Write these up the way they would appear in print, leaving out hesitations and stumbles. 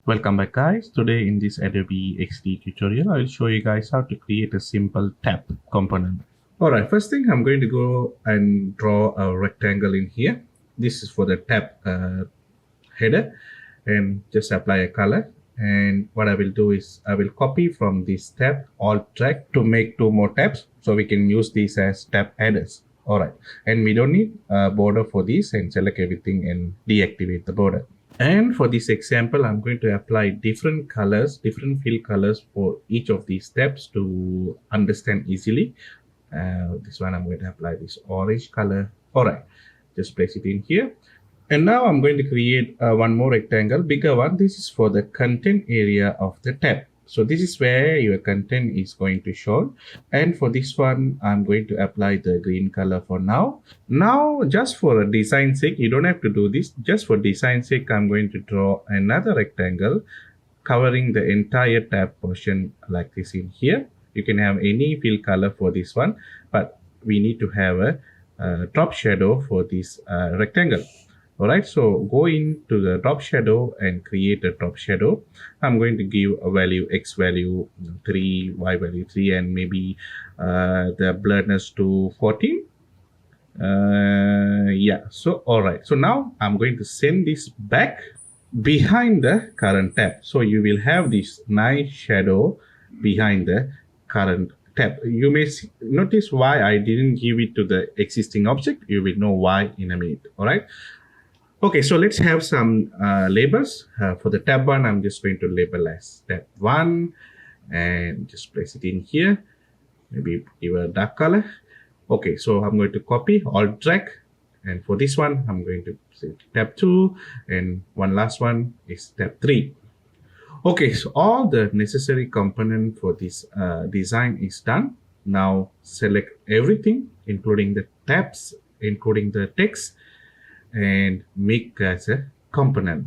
Welcome back guys. Today in this Adobe XD tutorial, I will show you guys how to create a simple tab component. Alright, first thing I'm going to go and draw a rectangle in here. This is for the tab header, and just apply a color. And what I will do is I will copy from this tab, alt drag to make two more tabs so we can use these as tab headers. Alright, and we don't need a border for this, and select everything and deactivate the border. And for this example, I'm going to apply different colors, different fill colors for each of these steps to understand easily. This one, I'm going to apply this orange color. All right, just place it in here. And now I'm going to create one more rectangle, bigger one. This is for the content area of the tab. So this is where your content is going to show. And for this one, I'm going to apply the green color for now. Now, just for a design sake, you don't have to do this. Just for design sake, I'm going to draw another rectangle covering the entire tab portion like this in here. You can have any fill color for this one, but we need to have a drop shadow for this rectangle. All right, so go into the drop shadow and create a drop shadow. I'm going to give a value, X value 3, Y value 3, and maybe the blurriness to 14. Yeah, so all right. So now I'm going to send this back behind the current tab. So you will have this nice shadow behind the current tab. You may notice why I didn't give it to the existing object. You will know why in a minute. All right. Okay, so let's have some labels. For the tab 1, I'm just going to label as tab 1 and just place it in here. Maybe give a dark color. Okay, so I'm going to copy, alt drag. And for this one, I'm going to say tab 2. And one last one is tab 3. Okay, so all the necessary component for this design is done. Now select everything, including the tabs, including the text, and make as a component.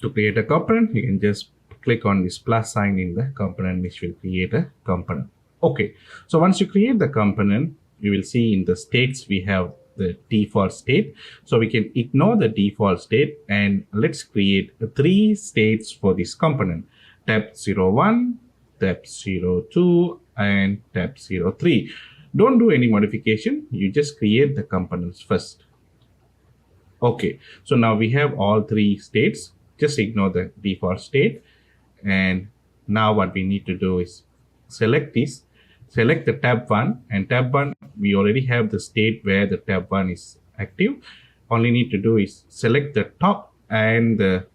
To create a component, you can just click on this plus sign in the component, which will create a component. Okay, so once you create the component, you will see in the states we have the default state. So we can ignore the default state and let's create 3 states for this component: tab 01, tab 02, and tab 03. Don't do any modification, you just create the components first. Okay, so now we have all 3 states. Just ignore the default state. And now what we need to do is select this, select the tab 1, and tab 1, we already have the state where the tab 1 is active. All you need to do is select the top and the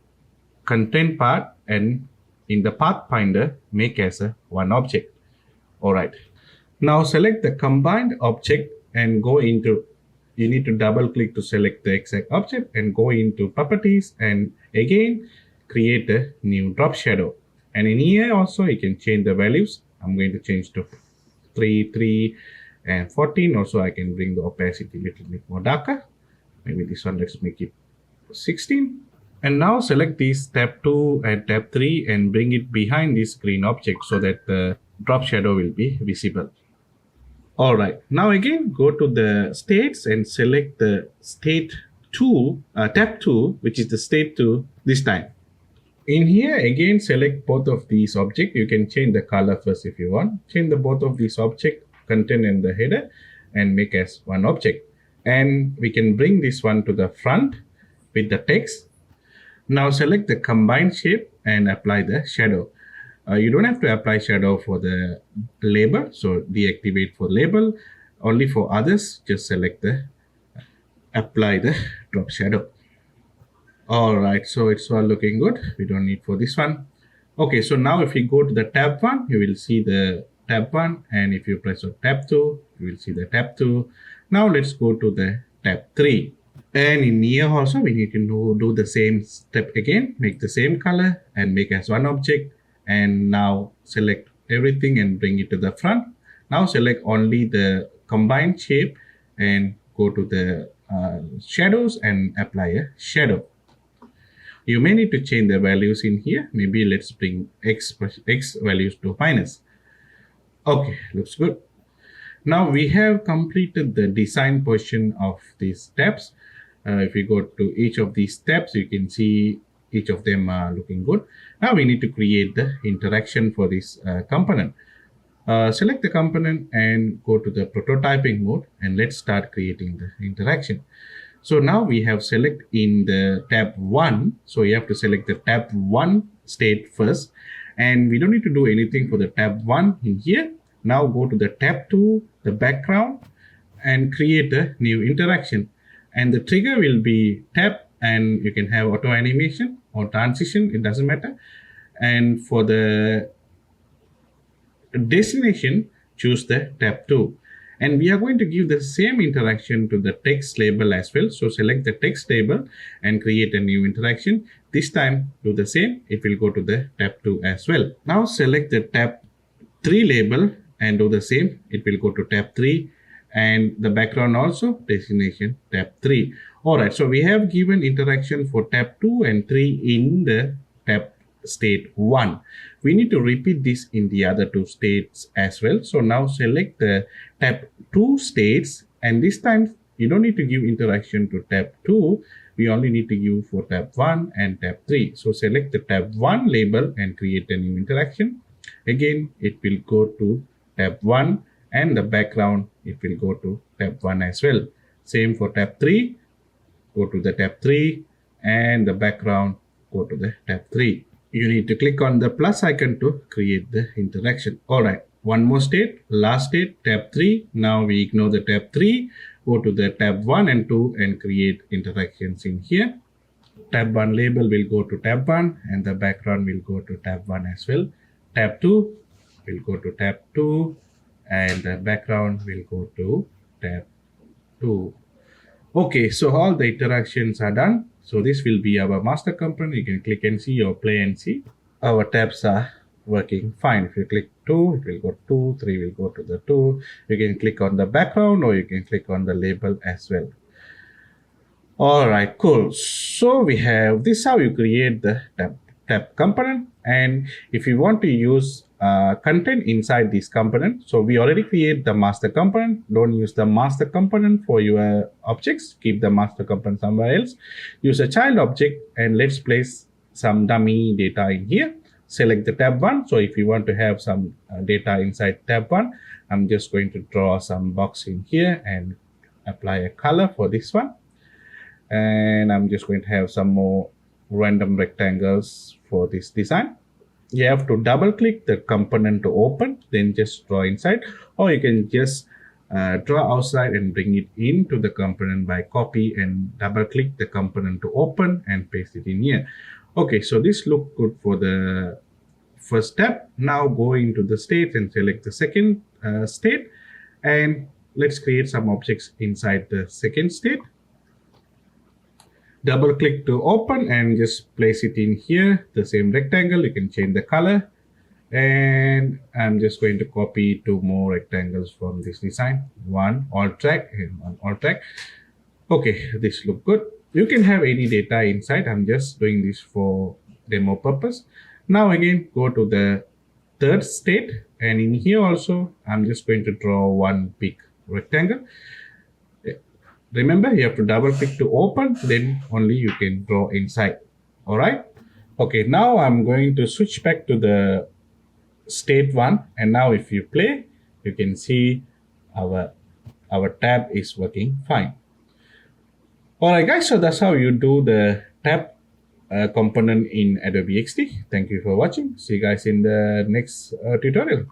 content part, and in the path finder, make as a one object. All right. Now select the combined object and go into, you need to double click to select the exact object and go into properties, and again create a new drop shadow. And in here also you can change the values. I'm going to change to 3, 3, and 14. Also I can bring the opacity a little bit more darker. Maybe this one, let's make it 16. And now select this tab 2 and tab 3 and bring it behind this green object so that the drop shadow will be visible. All right, now again go to the states and select the state 2, tab 2, which is the state 2 this time. In here again select both of these objects. You can change the color first if you want. Change the both of these object, content and the header, and make as one object. And we can bring this one to the front with the text. Now select the combined shape and apply the shadow. You don't have to apply shadow for the label, so deactivate for label. Only for others, just select the apply the drop shadow. All right, so it's all looking good. We don't need for this one. Okay, so now if you go to the tab 1, you will see the tab 1, and if you press on tab 2, you will see the tab 2. Now let's go to the tab 3. And in here also, we need to do the same step again, make the same color and make as one object. And now select everything and bring it to the front. Now select only the combined shape and go to the shadows and apply a shadow. You may need to change the values in here. Maybe let's bring X values to minus. Okay, looks good. Now we have completed the design portion of these tabs. If you go to each of these tabs, you can see each of them are looking good. Now we need to create the interaction for this component. Select the component and go to the prototyping mode, and let's start creating the interaction. So now we have select in the tab 1. So you have to select the tab 1 state first, and we don't need to do anything for the tab 1 in here. Now go to the tab 2, the background, and create a new interaction. And the trigger will be tap, and you can have auto animation or transition, it doesn't matter. And for the destination, choose the tab 2. And we are going to give the same interaction to the text label as well. So select the text label and create a new interaction. This time do the same, it will go to the tab 2 as well. Now select the tab 3 label and do the same, it will go to tab 3. And the background also, destination tab 3. Alright, so we have given interaction for tab 2 and 3 in the tab state 1. We need to repeat this in the other two states as well. So now select the tab 2 states, and this time you don't need to give interaction to tab 2. We only need to give for tab 1 and tab 3. So select the tab 1 label and create a new interaction. Again, it will go to tab 1, and the background, it will go to tab 1 as well. Same for tab 3, go to the tab 3, and the background, go to the tab 3. You need to click on the plus icon to create the interaction. Alright, one more state, last state, tab 3. Now we ignore the tab 3, go to the tab 1 and 2 and create interactions in here. Tab 1 label will go to tab 1, and the background will go to tab 1 as well. Tab 2 will go to tab 2, and the background will go to tab 2. Okay, so all the interactions are done. So this will be our master component. You can click and see or play and see. Our tabs are working fine. If you click 2, it will go 2, 3 will go to the 2. You can click on the background, or you can click on the label as well. Alright, cool. So we have this, how you create the tab component. And if you want to use content inside this component, so we already create the master component. Don't use the master component for your objects. Keep the master component somewhere else. Use a child object, and let's place some dummy data in here. Select the tab 1. So if you want to have some data inside tab 1, I'm just going to draw some box in here and apply a color for this one. And I'm just going to have some more random rectangles for this design. You have to double click the component to open, then just draw inside, or you can just draw outside and bring it into the component by copy and double click the component to open and paste it in here. Okay, so this look good for the first step. Now go into the state and select the second state, and let's create some objects inside the second state. Double click to open and just place it in here, the same rectangle. You can change the color, and I'm just going to copy 2 more rectangles from this design, one alt track and one alt track. Okay, this look good. You can have any data inside. I'm just doing this for demo purpose. Now again, go to the third state, and in here also I'm just going to draw one big rectangle. Remember, you have to double click to open, then only you can draw inside. All right. Okay, now I'm going to switch back to the state 1, and now if you play, you can see our tab is working fine. All right, guys, so that's how you do the tab component in Adobe XD. Thank you for watching. See you guys in the next tutorial.